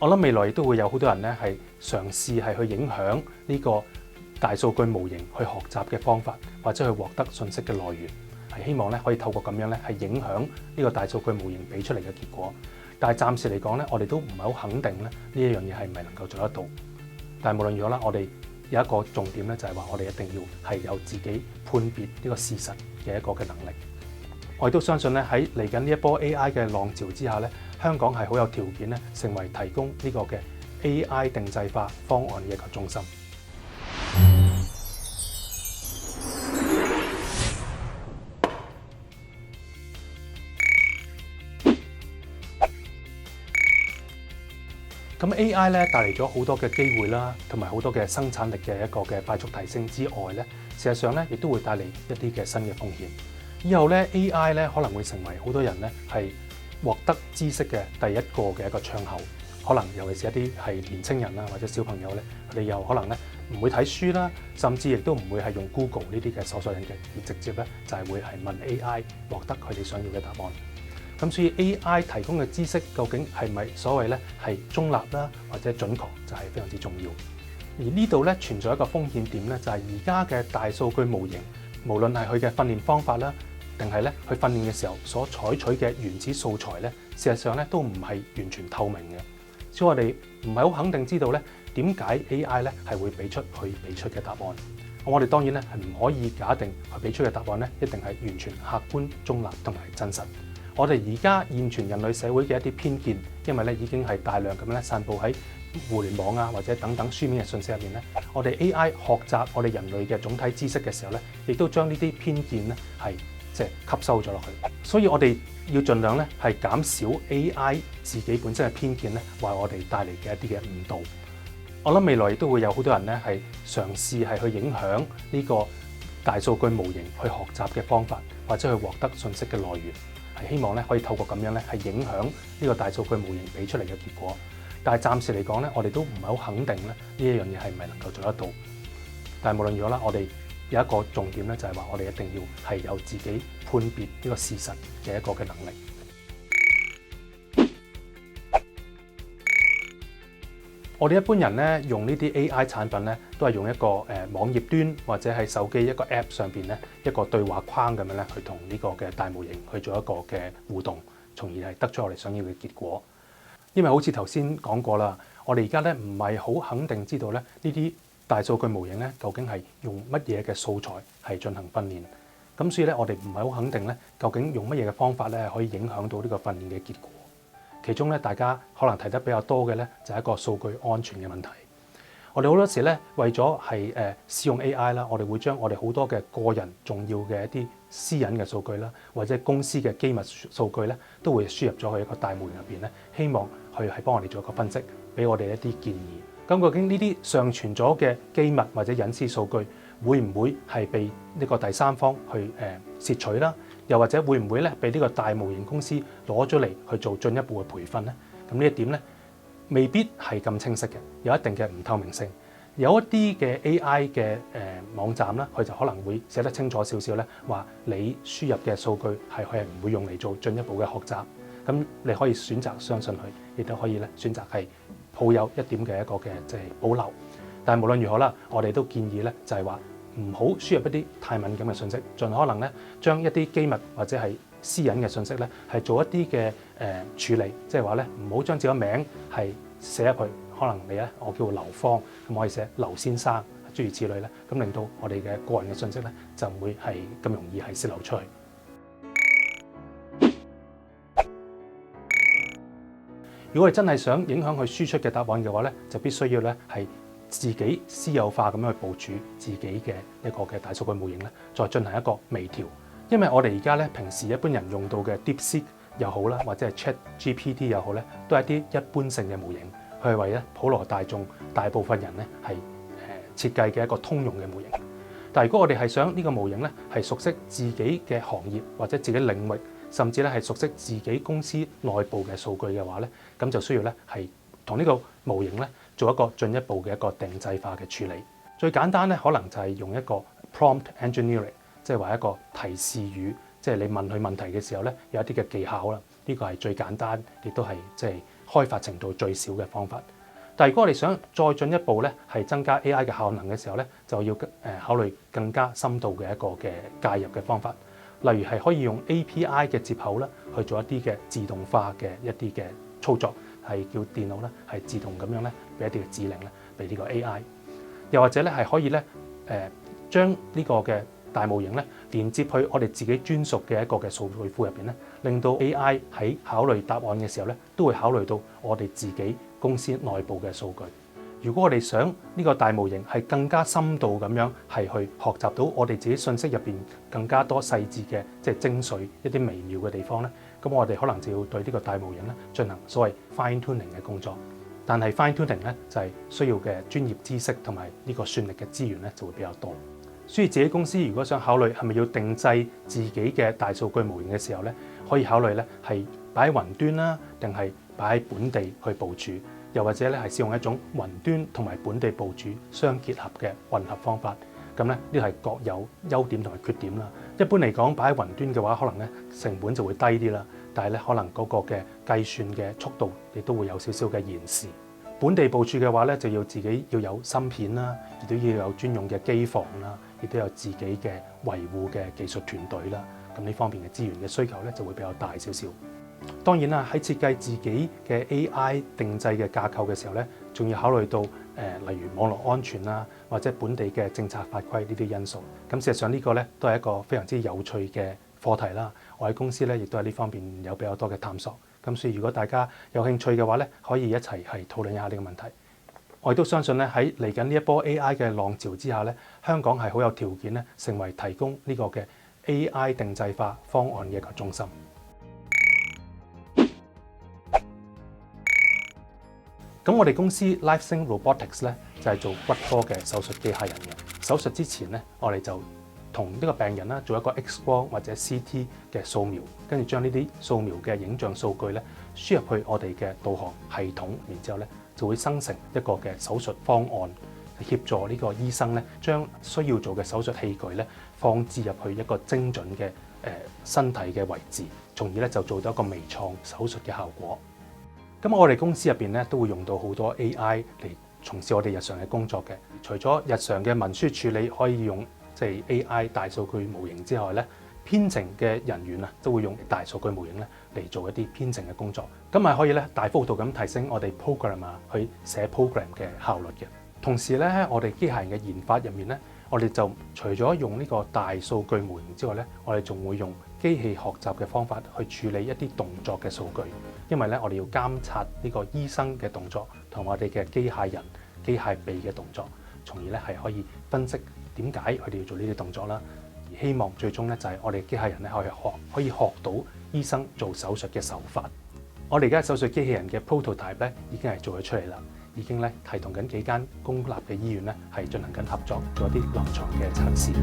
我諗未來亦都會有好多人咧係嘗試係去影響呢個大數據模型去學習嘅方法，或者去獲得信息嘅來源，係希望咧可以透過咁樣咧係影響呢個大數據模型俾出嚟嘅結果。但係暫時嚟講咧，我哋都唔係好肯定咧呢一樣嘢係咪能夠做得到。但係無論如何啦，我哋有一個重點咧，就係話我哋一定要係有自己判別呢個事實嘅一個嘅能力。我亦都相信咧喺嚟緊呢一波 AI 嘅浪潮之下咧，香港係好有條件咧成為提供呢個嘅 AI 定制化方案嘅一個中心。咁 AI 咧帶嚟咗好多嘅機會啦，同埋好多嘅生產力嘅一個嘅快速提升之外咧，事實上咧亦都會帶嚟一啲嘅新嘅風險。以後咧 AI 咧可能會成為好多人咧係獲得知識嘅第一個嘅一個窗口。可能尤其是一啲係年青人啦，或者小朋友咧，佢哋又可能咧唔會睇書啦，甚至亦都唔會係用 Google 呢啲嘅搜索引擎，而直接咧就係會係問 AI 獲得佢哋想要嘅答案。咁所以 AI 提供嘅知識究竟係咪所謂咧係中立啦，或者準確，就係非常之重要。而呢度咧存在一個風險點咧，就係而家嘅大數據模型，無論係佢嘅訓練方法啦，定係咧去訓練嘅時候所採取嘅原始素材咧，事實上咧都唔係完全透明嘅。所以我哋唔係好肯定知道咧點解 AI 咧係會俾出佢俾出嘅答案。我哋當然咧係唔可以假定佢俾出嘅答案咧一定係完全客觀、中立同埋真實。我哋而家現存人類社會嘅一啲偏見，因為咧已經係大量咁樣咧散佈喺互聯網啊或者等等書面嘅信息入面咧，我哋 AI 學習我哋人類嘅總體知識嘅時候咧，亦都將呢啲偏見咧係即係吸收咗落去。所以我哋要盡量咧係減少 AI 自己本身嘅偏見咧，為我哋帶嚟嘅一啲嘅誤導。我諗未來亦都會有好多人咧係嘗試係去影響呢個大數據模型去學習嘅方法，或者去獲得信息嘅來源。係希望咧可以透過咁樣咧係影響呢個大數據模型俾出嚟嘅結果。但係暫時嚟講咧，我哋都唔係好肯定咧呢一樣嘢係咪能夠做得到。但係無論如何啦，我哋有一個重點咧，就係話我哋一定要係有自己判別呢個事實嘅一個嘅能力。我哋一般人咧用呢啲 AI 產品咧，都係用一個網頁端或者係手機一個 App 上邊咧一個對話框咁樣咧，去同呢個嘅大模型去做一個嘅互動，從而係得出我哋想要嘅結果。因為好似頭先講過啦，我哋而家咧唔係好肯定知道咧呢啲大數據模型咧究竟係用乜嘢嘅素材係進行訓練。咁所以咧我哋唔係好肯定咧究竟用乜嘢嘅方法咧可以影響到呢個訓練嘅結果。其中咧，大家可能提得比較多嘅咧，就係一個數據安全嘅問題。我哋好多時咧，為咗係使用 AI 啦，我哋會將我哋好多嘅個人重要嘅一啲私隱嘅數據啦，或者公司嘅機密數據咧，都會輸入咗去一個大模型入邊咧，希望佢係幫我哋做一個分析，俾我哋一啲建議。咁究竟呢啲上傳咗嘅機密或者隱私數據，會唔會係被呢個第三方去竊取啦？又或者會唔會咧被呢個大模型公司攞咗嚟去做進一步嘅培訓咧？咁呢一點咧未必係咁清晰嘅，有一定嘅唔透明性。有一啲嘅 AI 嘅網站啦，佢就可能會寫得清楚少少咧，話你輸入嘅數據係佢係唔會用嚟做進一步嘅學習。咁你可以選擇相信佢，亦都可以咧選擇係抱有一點嘅一個嘅即係保留。但係無論如何啦，我哋都建議咧就係話，唔好輸入一啲太敏感嘅信息，盡可能咧將一啲機密或者係私隱嘅信息咧係做一啲嘅處理，即係話咧唔好將自己名係寫入去，可能你咧我叫做劉芳，咁可以寫劉先生，諸如此類咧，咁令到我哋嘅個人嘅信息咧就唔會係咁容易係洩漏出去。如果我哋真係想影響佢輸出嘅答案嘅話咧，就必須要咧係自己私有化咁樣去部署自己嘅一個嘅大數據模型咧，再進行一個微調。因為我哋而家咧平時一般人用到嘅 DeepSeek 又好啦，或者係 ChatGPT 又好咧，都係一啲一般性嘅模型，佢係為咧普羅大眾大部分人咧係設計嘅一個通用嘅模型。但係如果我哋係想呢個模型咧係熟悉自己嘅行業或者自己領域，甚至咧係熟悉自己公司內部嘅數據嘅話咧，咁就需要咧係同呢個模型咧做一個進一步嘅一個定制化嘅處理。最簡單咧，可能就係用一個 prompt engineering， 即係話一個提示語，即係你問佢問題嘅時候咧，有一啲嘅技巧啦。呢個係最簡單，亦都係即係開發程度最少嘅方法。但係如果我哋想再進一步咧，係增加 AI 嘅效能嘅時候咧，就要考慮更加深度嘅一個嘅介入嘅方法。例如係可以用 API 嘅接口咧，去做一啲嘅自動化嘅一啲嘅操作，係叫電腦咧係自動咁樣咧俾一啲嘅指令咧俾呢個 AI。又或者咧係可以咧將呢個嘅大模型咧連接去我哋自己專屬嘅一個嘅數據庫入邊咧，令到 AI 喺考慮答案嘅時候咧，都會考慮到我哋自己公司內部嘅數據。如果我哋想呢個大模型係更加深度咁樣係去學習到我哋自己信息入邊更加多細緻嘅即係精髓一啲微妙嘅地方咧，咁我哋可能就要對呢個大模型咧進行所謂 fine tuning 嘅工作。但係 fine tuning 咧就係需要嘅專業知識同埋呢個算力嘅資源咧就會比較多。所以自己公司如果想考慮係咪要定製自己嘅大數據模型嘅時候咧，可以考慮咧係擺喺雲端啦，定係擺喺本地去部署，又或者咧係使用一種雲端同埋本地部署相結合嘅混合方法。咁咧呢個係各有優點同埋缺點啦。一般嚟講，擺喺雲端嘅話，可能咧成本就會低啲啦，但係咧可能嗰個嘅計算嘅速度亦都會有少少嘅延時。本地部署嘅話咧，就要自己要有芯片啦，亦都要有專用嘅機房啦，亦都有自己嘅維護嘅技術團隊啦。咁呢方面嘅資源嘅需求咧就會比較大少少。當然啦，喺設計自己嘅 AI 定製嘅架構嘅時候咧，仲要考慮到例如網絡安全啦，或者本地嘅政策法規呢啲因素。咁事實上呢個咧都係一個非常之有趣嘅課題啦。我喺公司咧亦都喺呢方面有比較多嘅探索。咁所以如果大家有興趣嘅話咧，可以一齊係討論一下呢個問題。我亦都相信咧喺嚟緊呢一波 AI 嘅浪潮之下咧，香港係好有條件咧成為提供呢個嘅 AI 定製化方案嘅一個中心。咁我哋公司 LifeSync Robotics 咧就係做骨科嘅手術機械人嘅。手術之前咧，我哋就同呢個病人啦做一個 X 光或者 CT 嘅掃描，跟住將呢啲掃描嘅影像數據咧輸入去我哋嘅導航系統，然之後咧就會生成一個嘅手術方案，協助呢個醫生咧將需要做嘅手術器具咧放置入去一個精準嘅身體嘅位置，從而咧就做到一個微創手術嘅效果。咁我哋公司入邊咧都會用到好多 AI 嚟從事我哋日常嘅工作嘅。除咗日常嘅文書處理可以用即係 AI 大數據模型之外咧，編程嘅人員啊都會用大數據模型咧嚟做一啲編程嘅工作。咁係可以咧大幅度咁提升我哋 programmer 去寫 program 嘅效率嘅。同時咧喺我哋機械人嘅研發入面咧，我哋就除咗用呢個大數據模型之外咧，我哋仲會用機器學習嘅方法去處理一啲動作嘅數據。因為咧我哋要監察呢個醫生嘅動作同我哋嘅機械人、機械臂嘅動作，從而咧係可以分析點解佢哋要做呢啲動作啦。而希望最終咧就係我哋機械人咧可以學到醫生做手術嘅手法。我哋而家手術機器人嘅 prototype 咧已經係做咗出嚟啦，已經咧係同緊幾間公立嘅醫院咧係進行緊合作，做一啲臨床嘅測試。